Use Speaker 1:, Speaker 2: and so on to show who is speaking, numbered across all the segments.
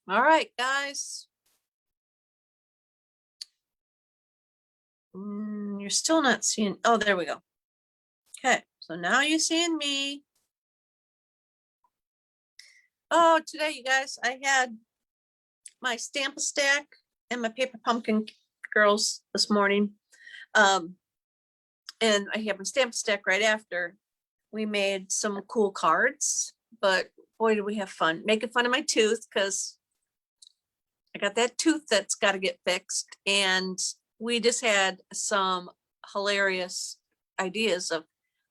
Speaker 1: All right, guys. You're still not seeing. Oh, there we go. Okay, so now you're seeing me. Oh, today, you guys, I had my Stamp Stack and my Paper Pumpkin girls this morning. And I have my Stamp Stack right after. We made some cool cards, but boy, did we have fun making fun of my tooth because I got that tooth that's got to get fixed. And we just had some hilarious ideas of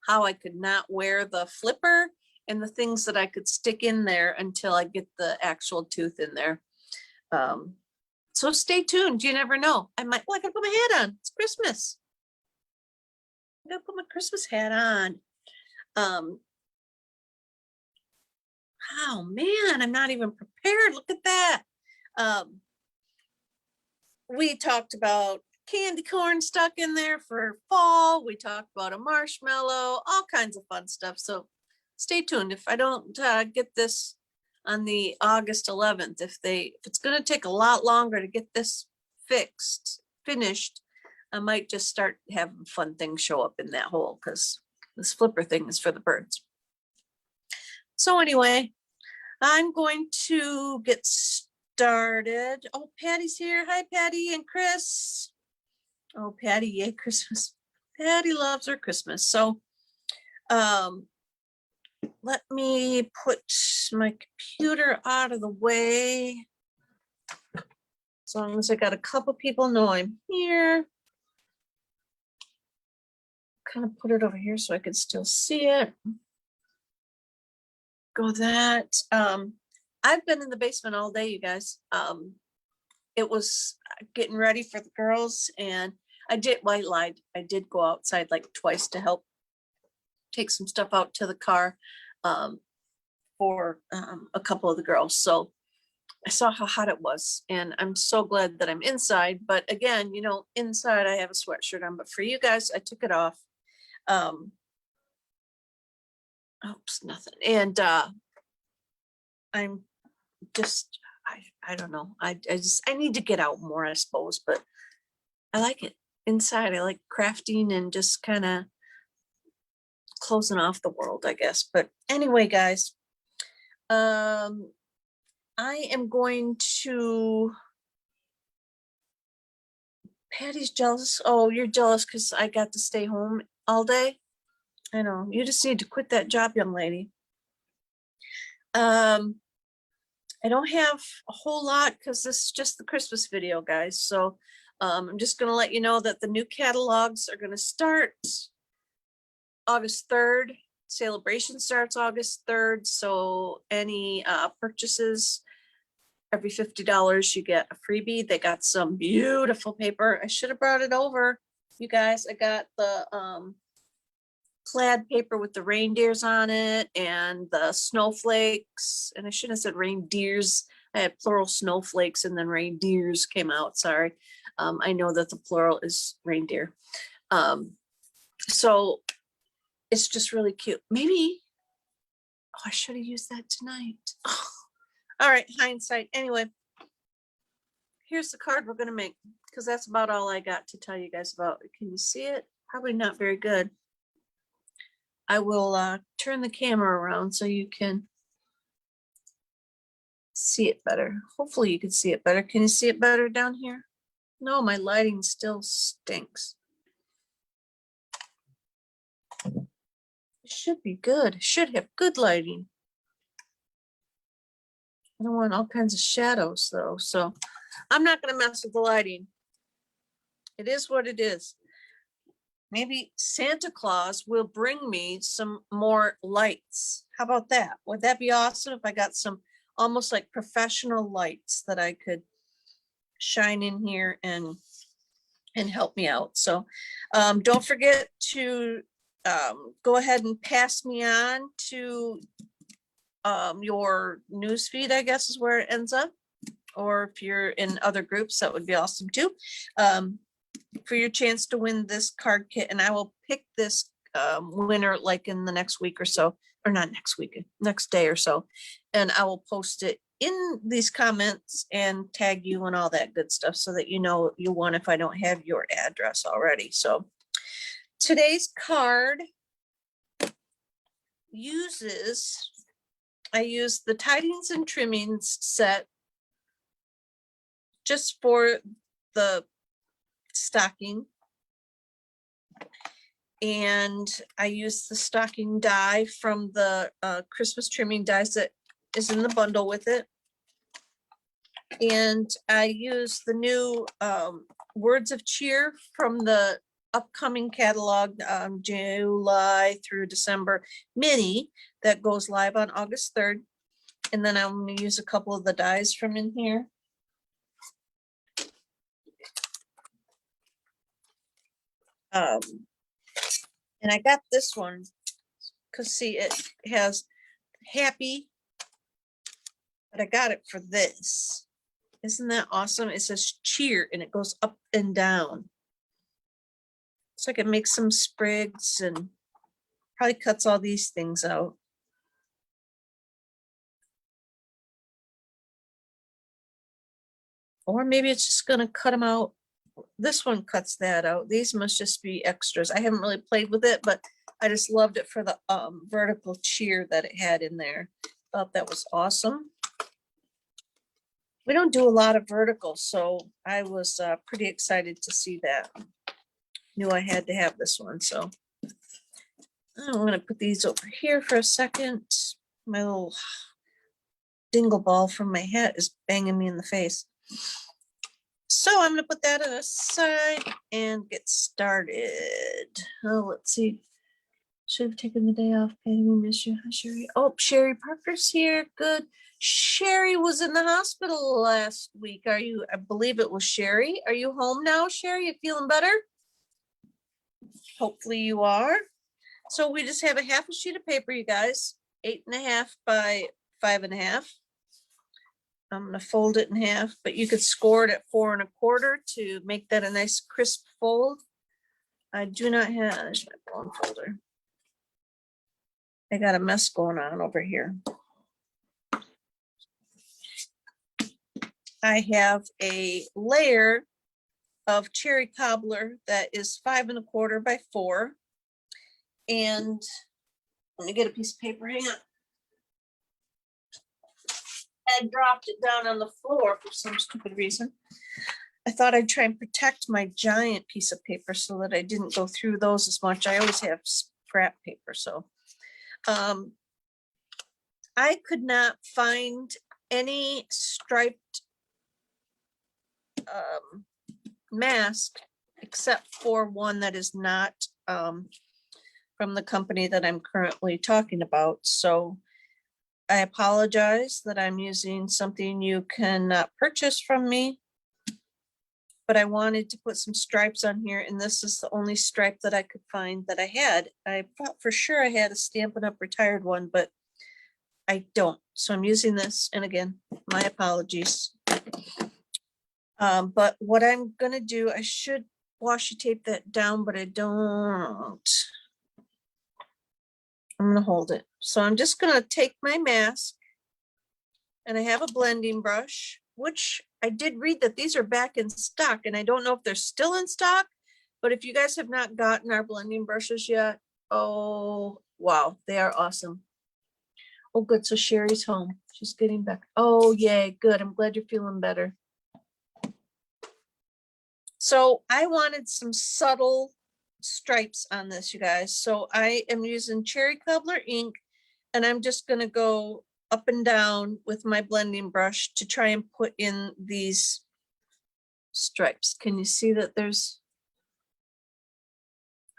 Speaker 1: how I could not wear the flipper and the things that I could stick in there until I get the actual tooth in there. So stay tuned. You never know. I might, well, I gotta put my hat on. It's Christmas. I gotta put my Christmas hat on. Oh man, I'm not even prepared. Look at that. We talked about candy corn stuck in there for fall. We talked about a marshmallow, all kinds of fun stuff. So stay tuned. If I don't get this on the August 11th, if it's going to take a lot longer to get this finished, I might just start having fun things show up in that hole because this flipper thing is for the birds. So anyway, I'm going to get started. Oh, Patty's here. Hi, Patty and Chris. Oh, Patty, yay, Christmas. Patty loves her Christmas. So let me put my computer out of the way. As long as I got a couple people know I'm here. Kind of put it over here so I can still see it. Go that. I've been in the basement all day, you guys. It was getting ready for the girls, and I lied. I did go outside like twice to help take some stuff out to the car for a couple of the girls. So I saw how hot it was, and I'm so glad that I'm inside. But again, you know, inside I have a sweatshirt on, but for you guys, I took it off. Oops, nothing. And I'm just, I don't know. I need to get out more, I suppose, but I like it inside. I like crafting and just kind of closing off the world, I guess. But anyway, guys, I am going to, Patty's jealous. Oh, you're jealous because I got to stay home all day. I know, you just need to quit that job, young lady. I don't have a whole lot because this is just the Christmas video, guys. So I'm just going to let you know that the new catalogs are going to start August 3rd. Celebration starts August 3rd. So any purchases, every $50 you get a freebie. They got some beautiful paper. I should have brought it over, you guys. I got the plaid paper with the reindeers on it and the snowflakes, and I shouldn't have said reindeers. I had plural snowflakes and then reindeers came out. Sorry. I know that the plural is reindeer. So it's just really cute. Maybe, oh, I should have used that tonight. Oh. All right, hindsight. Anyway, here's the card we're going to make because that's about all I got to tell you guys about. Can you see it? Probably not very good. I will turn the camera around so you can see it better. Hopefully you can see it better. Can you see it better down here? No, my lighting still stinks. It should be good. It should have good lighting. I don't want all kinds of shadows though, so I'm not going to mess with the lighting. It is what it is. Maybe Santa Claus will bring me some more lights. How about that? Would that be awesome if I got some almost like professional lights that I could shine in here and help me out? So don't forget to go ahead and pass me on to your news feed, I guess is where it ends up. Or if you're in other groups, that would be awesome too. For your chance to win this card kit, and I will pick this winner like in the next week or so, or not next week, next day or so, and I will post it in these comments and tag you and all that good stuff so that you know you won if I don't have your address already. So today's card I use the Tidings and Trimmings set just for the stocking. And I use the stocking die from the Christmas trimming dies that is in the bundle with it. And I use the new Words of Cheer from the upcoming catalog, July through December mini that goes live on August 3rd. And then I'm going to use a couple of the dies from in here. And I got this one because see, it has happy, but I got it for this. Isn't that awesome? It says cheer and it goes up and down. So I can make some sprigs and probably cuts all these things out. Or maybe it's just going to cut them out. This one cuts that out. These must just be extras. I haven't really played with it, but I just loved it for the vertical cheer that it had in there. Thought that was awesome. We don't do a lot of vertical, so I was pretty excited to see that. Knew I had to have this one, so I'm going to put these over here for a second. My little dingle ball from my hat is banging me in the face. So I'm going to put that aside and get started. Oh, let's see. Should have taken the day off. Patty, we miss you. Hi, Sherry. Oh, Sherry Parker's here. Good. Sherry was in the hospital last week. Are you? I believe it was Sherry. Are you home now, Sherry? You feeling better? Hopefully you are. So we just have a half a sheet of paper, you guys. 8.5 by 5.5. I'm going to fold it in half, but you could score it at 4 1/4 to make that a nice crisp fold. I do not have, there's my bone folder. I got a mess going on over here. I have a layer of cherry cobbler that is 5 1/4 by 4. And let me get a piece of paper. Hang on. I dropped it down on the floor for some stupid reason. I thought I'd try and protect my giant piece of paper so that I didn't go through those as much. I always have scrap paper, so I could not find any striped mask except for one that is not from the company that I'm currently talking about. So I apologize that I'm using something you cannot purchase from me, but I wanted to put some stripes on here, and this is the only stripe that I could find that I had. I thought for sure I had a Stampin' Up! Retired one, but I don't. So I'm using this, and again, my apologies. But what I'm gonna do, I should washi tape that down, but I don't. I'm gonna hold it. So I'm just gonna take my mask, and I have a blending brush, which I did read that these are back in stock, and I don't know if they're still in stock, but if you guys have not gotten our blending brushes yet, oh, wow, they are awesome. Oh, good, so Sherry's home. She's getting back. Oh, yay, good. I'm glad you're feeling better. So I wanted some subtle stripes on this, you guys. So I am using cherry cobbler ink, and I'm just going to go up and down with my blending brush to try and put in these stripes. Can you see that there's,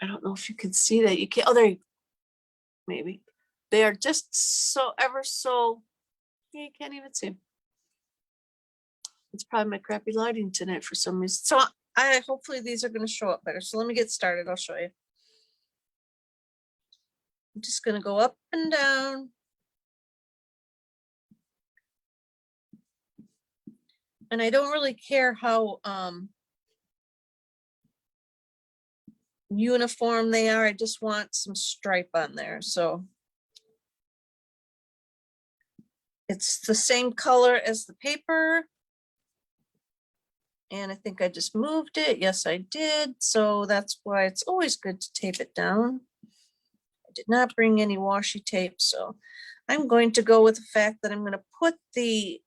Speaker 1: I don't know if you can see that. You can't, oh, there you, maybe. They are just so ever so, you can't even see. It's probably my crappy lighting tonight for some reason. So I hopefully these are going to show up better. So let me get started. I'll show you. I'm just going to go up and down. And I don't really care how uniform they are. I just want some stripe on there. So It's the same color as the paper. And I think I just moved it. Yes, I did. So that's why it's always good to tape it down. I did not bring any washi tape, so I'm going to go with the fact that I'm going to put the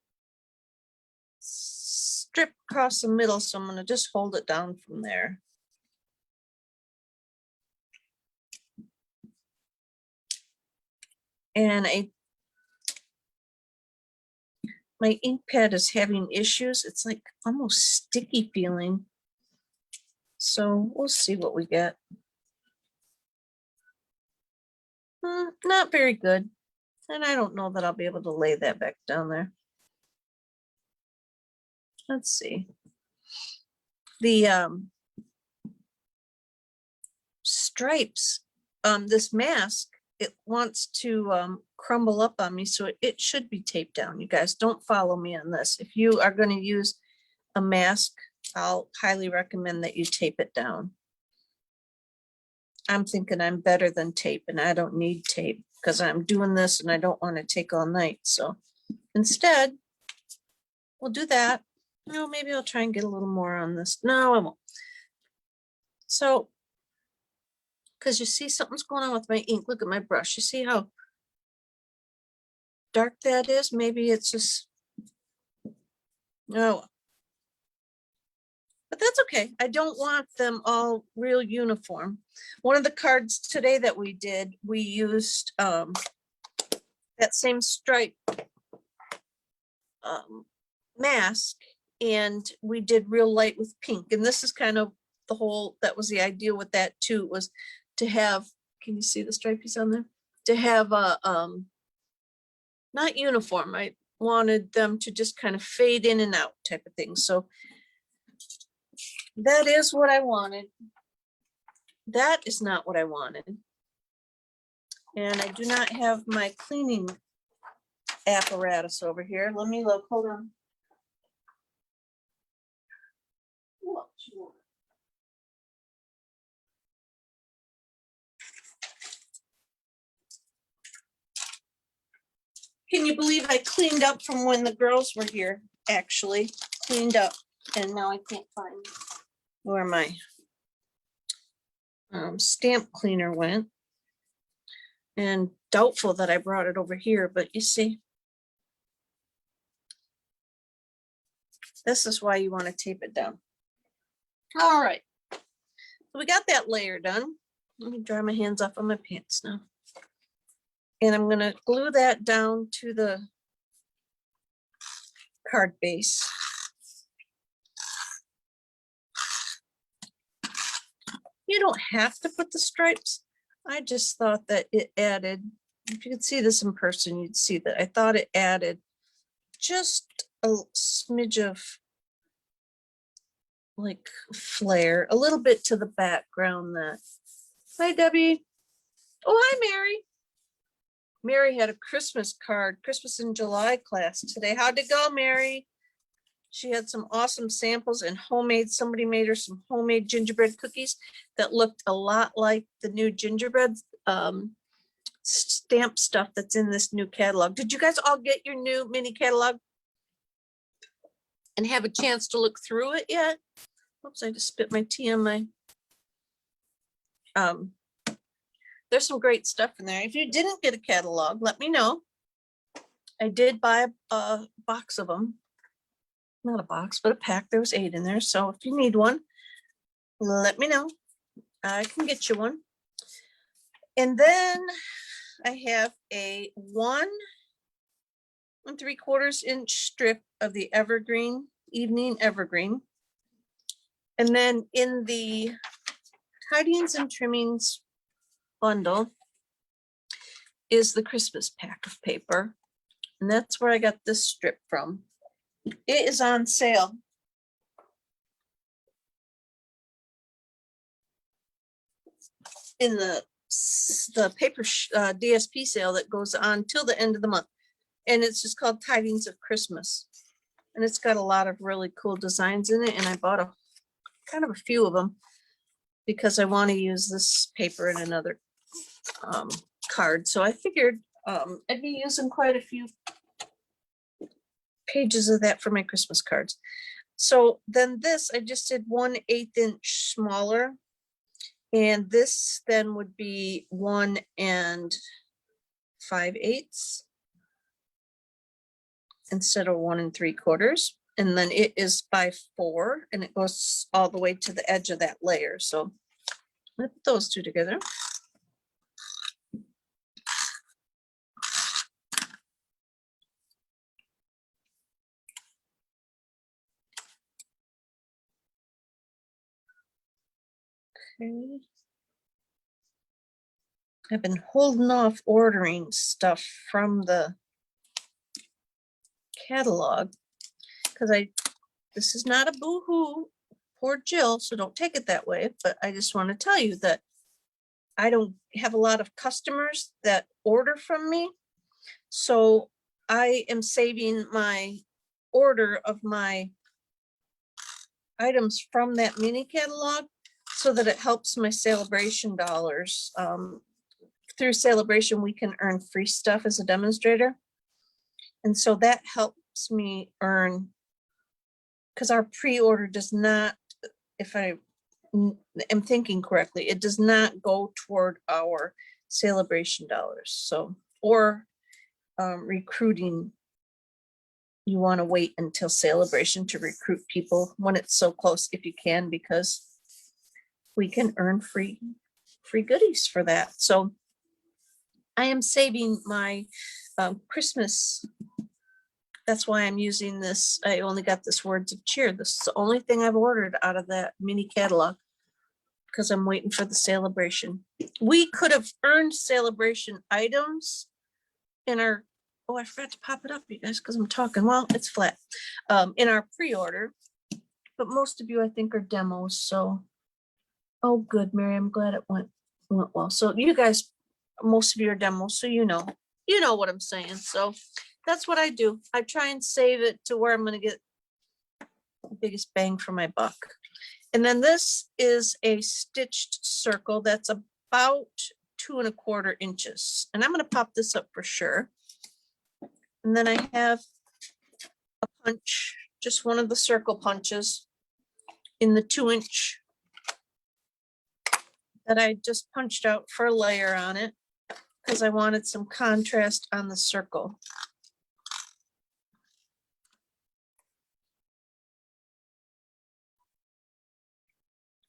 Speaker 1: strip across the middle. So I'm going to just hold it down from there. And my ink pad is having issues. It's like almost sticky feeling. So we'll see what we get. Not very good. And I don't know that I'll be able to lay that back down there. Let's see. The stripes, this mask, it wants to crumble up on me, so it should be taped down. You guys don't follow me on this. If you are going to use a mask, I'll highly recommend that you tape it down. I'm thinking I'm better than tape, and I don't need tape because I'm doing this and I don't want to take all night. So instead, we'll do that. No, maybe I'll try and get a little more on this. No, I won't. So, because you see something's going on with my ink. Look at my brush. You see how dark that is? Maybe it's just, no. But that's okay. I don't want them all real uniform. One of the cards today that we did, we used that same stripe mask, and we did real light with pink. And this is kind of the whole, that was the idea with that too, was to have, can you see the stripies on there? To have a, not uniform. I wanted them to just kind of fade in and out type of thing. So that is what I wanted. That is not what I wanted. And I do not have my cleaning apparatus over here. Let me look, hold on. Can you believe I cleaned up from when the girls were here? Actually cleaned up, and now I can't find where my stamp cleaner went. And doubtful that I brought it over here, but you see, this is why you want to tape it down. All right, so we got that layer done. Let me dry my hands off on my pants now. And I'm going to glue that down to the card base. You don't have to put the stripes. I just thought that it added, if you could see this in person, you'd see that I thought it added just a smidge of like flair, a little bit to the background. That, hi Debbie. Oh, hi Mary. Mary had a Christmas card, Christmas in July class today. How'd it go, Mary? She had some awesome samples and homemade, somebody made her some homemade gingerbread cookies that looked a lot like the new gingerbread stamp stuff that's in this new catalog. Did you guys all get your new mini catalog and have a chance to look through it yet? Oops, I just spit my tea on my, there's some great stuff in there. If you didn't get a catalog, let me know. I did buy a box of them. Not a box, but a pack. There was 8 in there. So if you need one, let me know. I can get you one. And then I have a 1 3/4 inch strip of the evergreen, evening evergreen. And then in the tidings and trimmings bundle is the Christmas pack of paper. And that's where I got this strip from. It is on sale. In the paper DSP sale that goes on till the end of the month. And it's just called Tidings of Christmas. And it's got a lot of really cool designs in it. And I bought kind of a few of them because I want to use this paper in another card. So I figured I'd be using quite a few pages of that for my Christmas cards. So then this, I just did 1/8 inch smaller. And this then would be 1 5/8 instead of 1 3/4. And then it is by 4 and it goes all the way to the edge of that layer. So let's put those two together. Okay. I've been holding off ordering stuff from the catalog because this is not a boo-hoo, poor Jill, so don't take it that way, but I just want to tell you that I don't have a lot of customers that order from me, so I am saving my order of my items from that mini catalog so that it helps my Celebration dollars. Through Celebration, we can earn free stuff as a demonstrator. And so that helps me earn, because our pre-order does not, if I am thinking correctly, it does not go toward our Celebration dollars. So, or recruiting, you want to wait until Celebration to recruit people when it's so close if you can, because we can earn free goodies for that. So I am saving my Christmas. That's why I'm using this. I only got this Words of Cheer. This is the only thing I've ordered out of that mini catalog because I'm waiting for the Celebration. We could have earned Celebration items in our, oh, I forgot to pop it up, you guys, because I'm talking. Well, it's flat. In our pre-order, but most of you, I think, are demos. So, oh, good, Mary. I'm glad it went well. So you guys, most of you are demos, so you know what I'm saying. So that's what I do. I try and save it to where I'm going to get the biggest bang for my buck. And then this is a stitched circle that's about 2 1/4 inches. And I'm going to pop this up for sure. And then I have a punch, just one of the circle punches in the 2 inch that I just punched out for a layer on it because I wanted some contrast on the circle.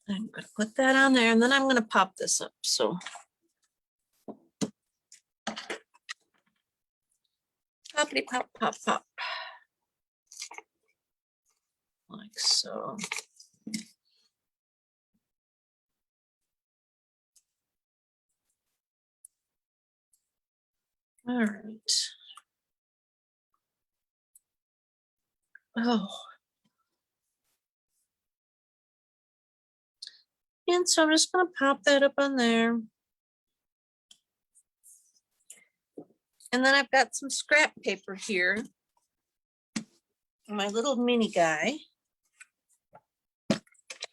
Speaker 1: I'm going to put that on there and then I'm going to pop this up. So poppity pop, pop, pop. Like so. All right. Oh. And so I'm just going to pop that up on there. And then I've got some scrap paper here. My little mini guy.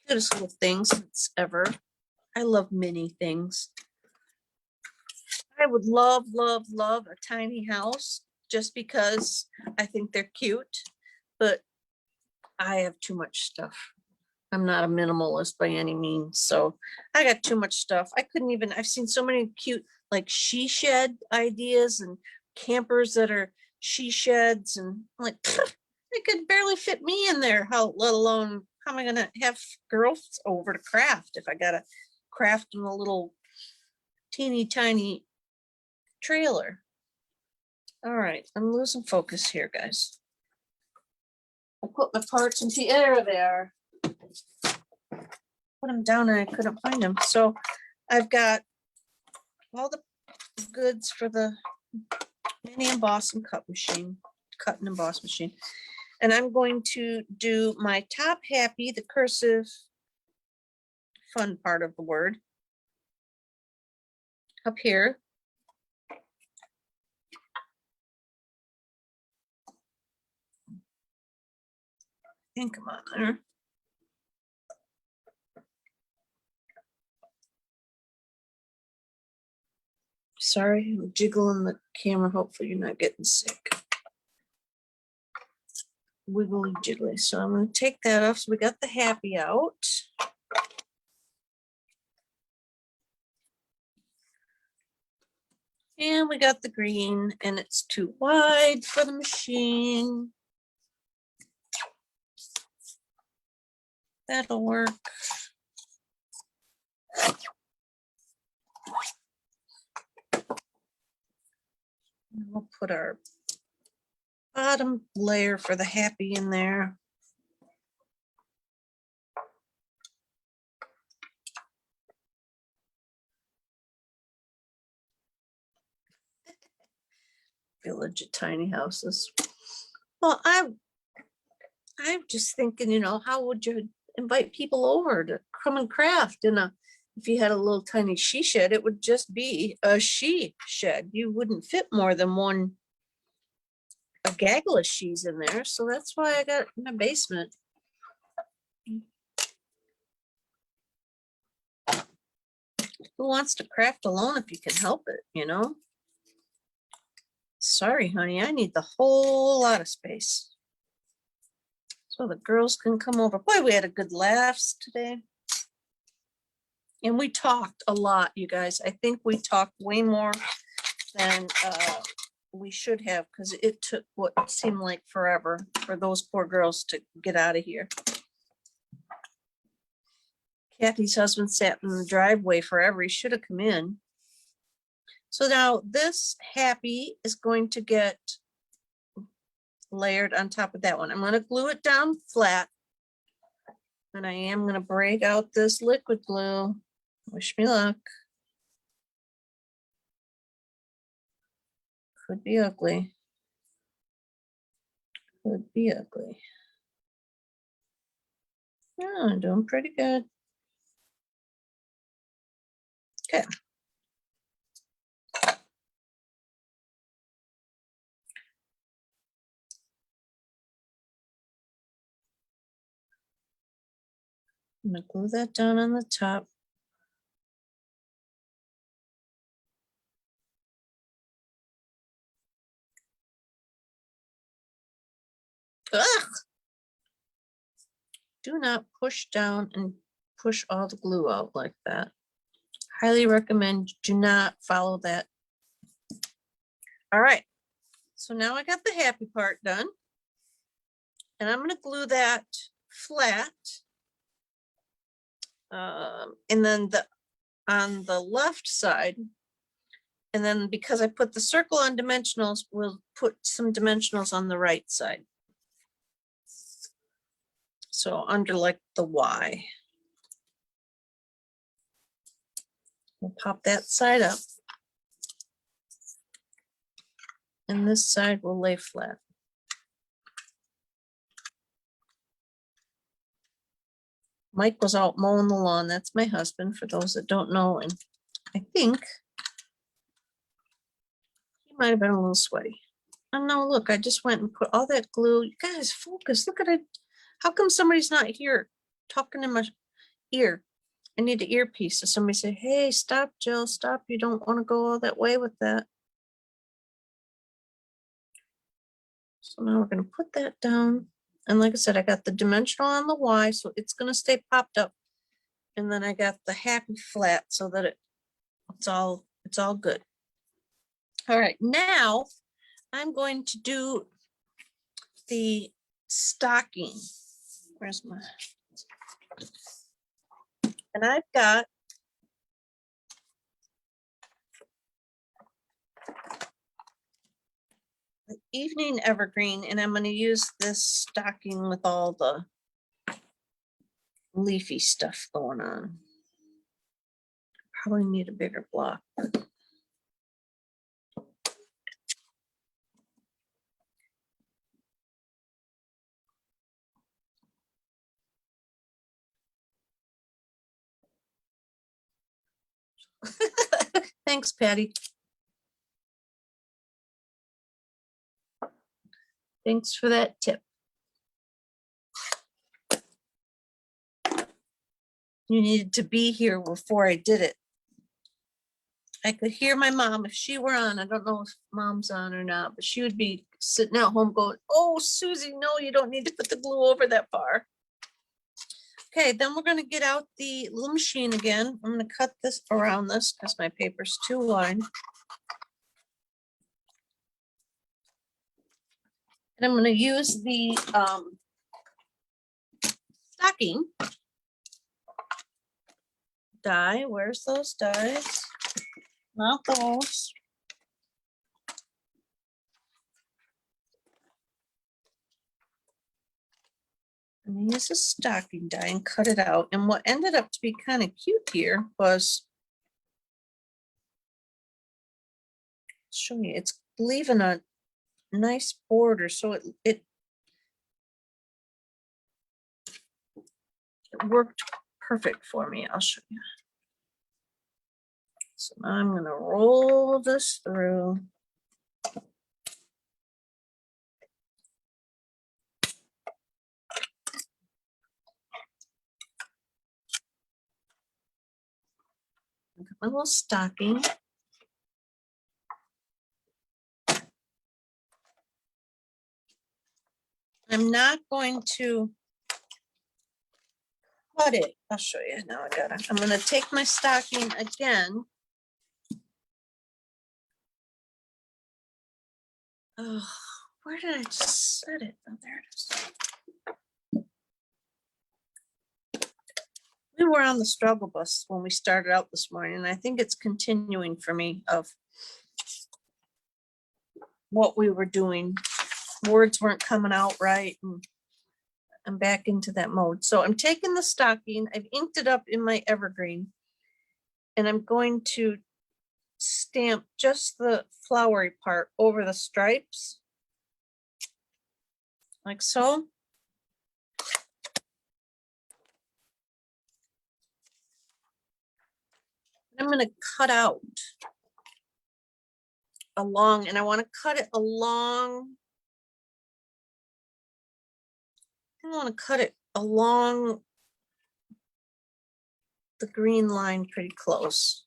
Speaker 1: Cutest little thing since ever. I love mini things. I would love, love, love a tiny house just because I think they're cute, but I have too much stuff. I'm not a minimalist by any means, so I got too much stuff. I couldn't even, I've seen so many cute like she shed ideas and campers that are she sheds, and I'm like, they could barely fit me in there, how let alone how am I gonna have girls over to craft if I gotta craft in a little teeny tiny trailer. All right, I'm losing focus here, guys. I put my parts into the air there. Put them down and I couldn't find them. So I've got all the goods for the mini emboss and cut machine, cut and emboss machine. And I'm going to do my top happy, the cursive fun part of the word up here. I think I'm on there. Sorry, I'm jiggling the camera. Hopefully you're not getting sick. wiggly jiggly. So I'm going to take that off. So we got the happy out. And we got the green, and it's too wide for the machine. That'll work. And we'll put our bottom layer for the happy in there. Village of tiny houses. Well, I'm just thinking, you know, how would you invite people over to come and craft in a, if you had a little tiny she shed, it would just be a she shed. You wouldn't fit more than one, a gaggle of she's in there. So that's why I got it in my basement. Who wants to craft alone if you can help it, you know? Sorry, honey, I need the whole lot of space. So the girls can come over. Boy, we had a good laughs today. And we talked a lot, you guys. I think we talked way more than we should have, because it took what seemed like forever for those poor girls to get out of here. Kathy's husband sat in the driveway forever. He should have come in. So now this happy is going to get layered on top of that one. I'm going to glue it down flat. And I am going to break out this liquid glue. Wish me luck. Could be ugly. Could be ugly. Yeah, I'm doing pretty good. Okay. I'm going to glue that down on the top. Ugh! Do not push down and push all the glue out like that. Highly recommend do not follow that. All right. So now I got the happy part done. And I'm going to glue that flat. And then on the left side, and then because I put the circle on dimensionals, we'll put some dimensionals on the right side. So under like the Y. We'll pop that side up. And this side will lay flat. Mike was out mowing the lawn. That's my husband, for those that don't know. And I think he might have been a little sweaty. Oh no, look, I just went and put all that glue. You guys, focus. Look at it. How come somebody's not here talking in my ear? I need an earpiece. So somebody say, hey, stop, Jill, stop. You don't want to go all that way with that. So now we're going to put that down. And like I said, I got the dimensional on the Y, so it's going to stay popped up. And then I got the happy flat so that it's all good. All right, now I'm going to do the stocking. Where's my, and I've got the evening evergreen, and I'm going to use this stocking with all the leafy stuff going on. Probably need a bigger block. Thanks, Patty. Thanks for that tip. You needed to be here before I did it. I could hear my mom if she were on. I don't know if mom's on or not, but she would be sitting at home going, "Oh, Susie, no, you don't need to put the glue over that far." Okay, then we're gonna get out the little machine again. I'm gonna cut this around this because my paper's too wide. And I'm gonna use the stocking die. Where's those dies? Not those. I'm gonna use a stocking die and cut it out. And what ended up to be kind of cute here was, show you, it's leaving a nice border, so it worked perfect for me. I'll show you. So now I'm gonna roll this through. My little stocking. I'm not going to cut it. I'll show you now. I got it. I'm going to take my stocking again. Oh, where did I just set it? Oh, there it is. We were on the struggle bus when we started out this morning, and I think it's continuing for me of what we were doing. Words weren't coming out right, and I'm back into that mode. So I'm taking the stocking, I've inked it up in my evergreen, and I'm going to stamp just the flowery part over the stripes, like so. I'm going to cut out along, and I want to cut it along. I want to cut it along the green line pretty close,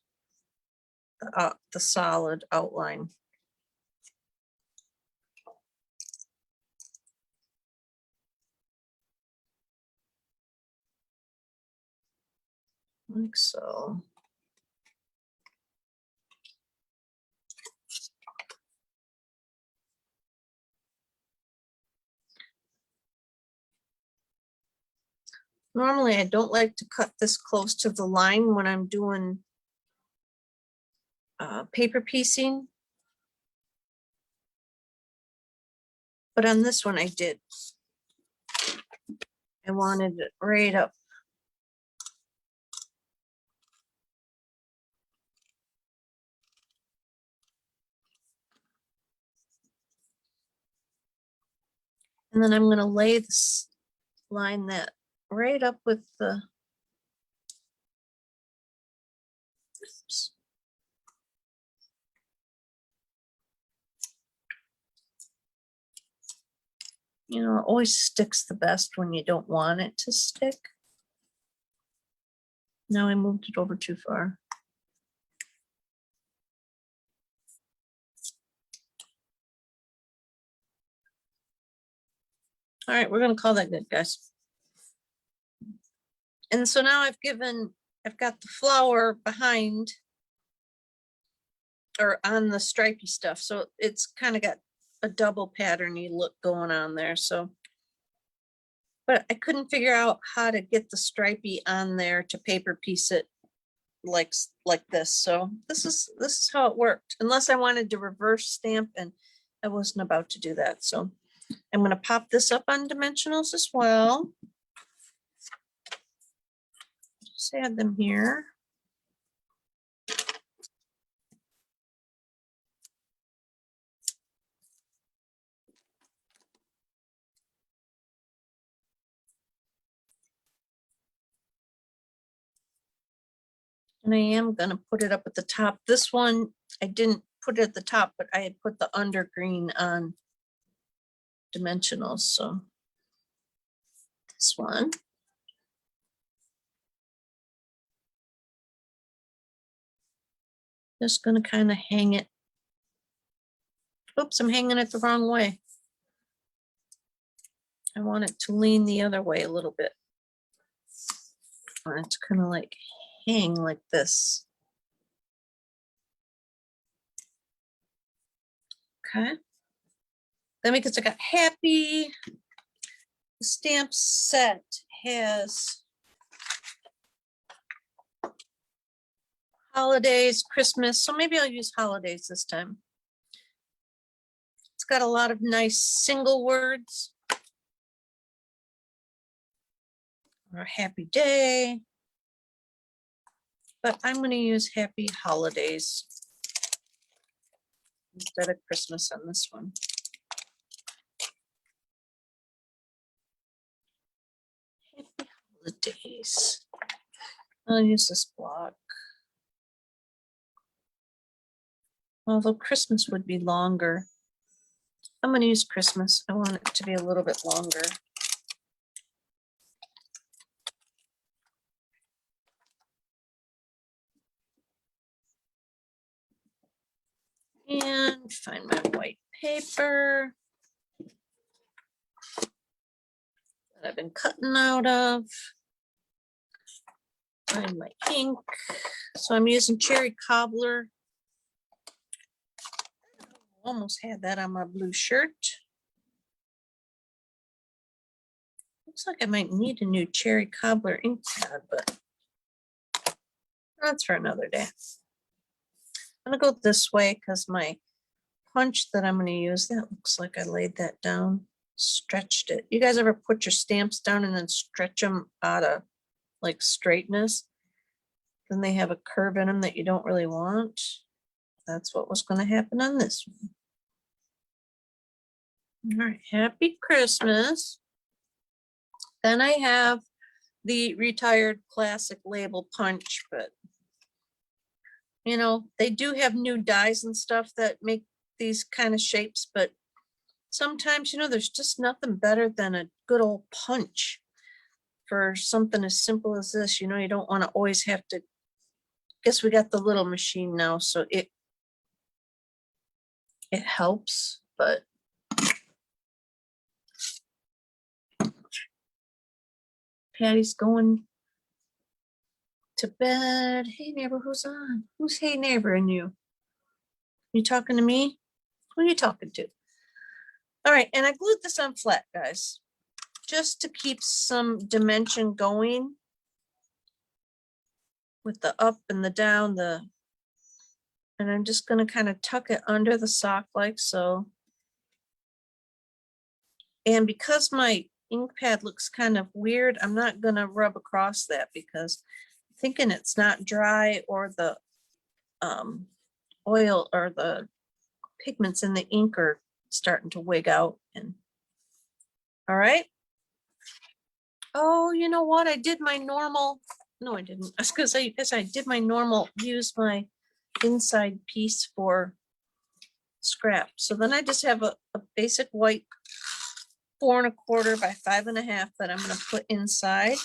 Speaker 1: the solid outline. Like so. Normally, I don't like to cut this close to the line when I'm doing paper piecing, but on this one I did. I wanted it right up. And then I'm going to lay this, line that right up with the, oops. You know, it always sticks the best when you don't want it to stick. Now I moved it over too far. All right, we're going to call that good, guys. And so now I've got the flower behind or on the stripy stuff. So it's kind of got a double patterny look going on there. So, but I couldn't figure out how to get the stripy on there to paper piece it like this. So this is how it worked, unless I wanted to reverse stamp, and I wasn't about to do that. So I'm going to pop this up on dimensionals as well. Just add them here. And I am going to put it up at the top. This one, I didn't put it at the top, but I had put the under green on dimensionals. So this one. Just gonna kind of hang it. Oops, I'm hanging it the wrong way. I want it to lean the other way a little bit. I want it to kind of like hang like this. Okay. Then because I got happy, the stamp set has holidays, Christmas, so maybe I'll use holidays this time. It's got a lot of nice single words. Or happy day. But I'm going to use happy holidays instead of Christmas on this one. Happy holidays. I'll use this block. Although Christmas would be longer. I'm going to use Christmas. I want it to be a little bit longer. And find my white paper that I've been cutting out of. Find my ink. So I'm using cherry cobbler. Almost had that on my blue shirt. Looks like I might need a new cherry cobbler ink pad, but that's for another day. I'm gonna go this way because my punch that I'm gonna use, that looks like I laid that down, stretched it. You guys ever put your stamps down and then stretch them out of like straightness? Then they have a curve in them that you don't really want. That's what was gonna happen on this one. All right, happy Christmas. Then I have the retired classic label punch, but you know, they do have new dies and stuff that make these kind of shapes, but sometimes, you know, there's just nothing better than a good old punch for something as simple as this. You know, you don't want to always have to, guess we got the little machine now, so it helps, but Patty's going to bed. Hey neighbor, who's on? Who's hey neighbor in you? You talking to me? Who are you talking to? All right, and I glued this on flat, guys, just to keep some dimension going with the up and the down, and I'm just going to kind of tuck it under the sock like so. And because my ink pad looks kind of weird, I'm not going to rub across that because I'm thinking it's not dry or the oil or the pigments in the ink are starting to wig out. And all right. Oh, you know what? I did my normal. No, I didn't. I was going to say, because I did my normal, use my inside piece for scrap. So then I just have a basic white 4 1/4 by 5 1/2 that I'm going to put inside.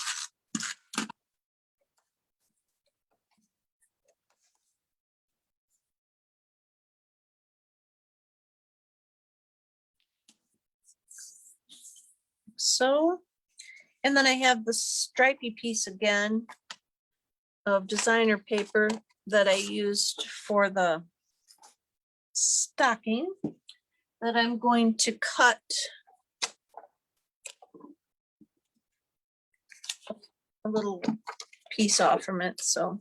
Speaker 1: So, and then I have the stripy piece again of designer paper that I used for the stocking that I'm going to cut a little piece off from it. So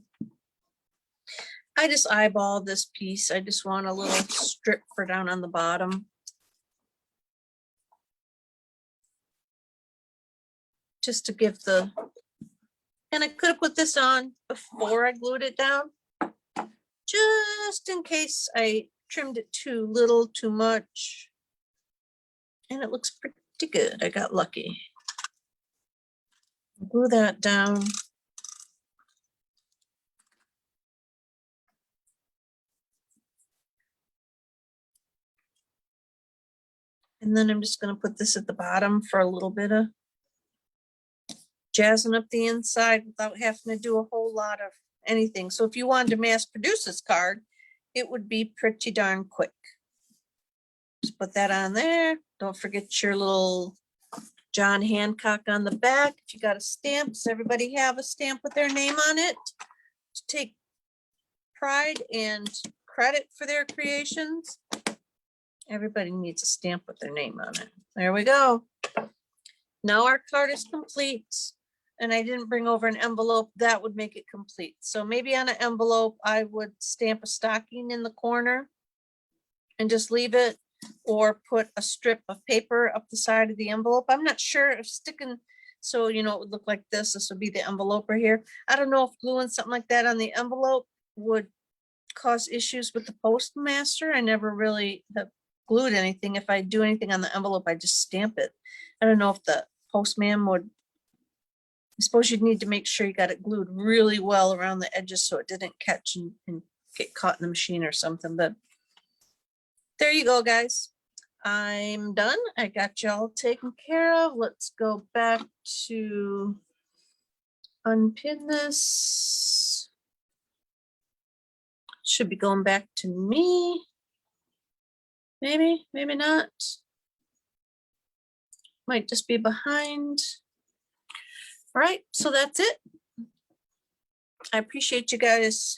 Speaker 1: I just eyeballed this piece. I just want a little strip for down on the bottom. Just to give the, and I could have put this on before I glued it down, just in case I trimmed it too little, too much. And it looks pretty good. I got lucky. Glue that down. And then I'm just going to put this at the bottom for a little bit of jazzing up the inside without having to do a whole lot of anything. So if you wanted to mass produce this card, it would be pretty darn quick. Just put that on there. Don't forget your little John Hancock on the back. If you got a stamp, does everybody have a stamp with their name on it? To take pride and credit for their creations. Everybody needs a stamp with their name on it. There we go. Now our card is complete. And I didn't bring over an envelope. That would make it complete. So maybe on an envelope, I would stamp a stocking in the corner and just leave it, or put a strip of paper up the side of the envelope. I'm not sure if sticking, so you know, it would look like this. This would be the envelope right here. I don't know if gluing something like that on the envelope would cause issues with the postmaster. I never really have glued anything. If I do anything on the envelope, I just stamp it. I don't know if the postman would. I suppose you'd need to make sure you got it glued really well around the edges so it didn't catch and get caught in the machine or something. But there you go, guys. I'm done. I got y'all taken care of. Let's go back to unpin this. Should be going back to me. Maybe, maybe not. Might just be behind. All right, so that's it. I appreciate you guys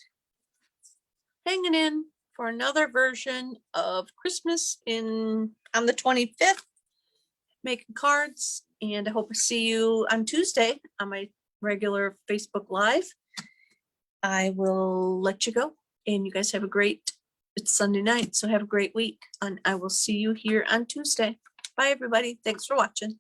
Speaker 1: hanging in for another version of Christmas on the 25th, making cards. And I hope to see you on Tuesday on my regular Facebook Live. I will let you go, and you guys have a great, it's Sunday night, so have a great week. And I will see you here on Tuesday. Bye, everybody. Thanks for watching.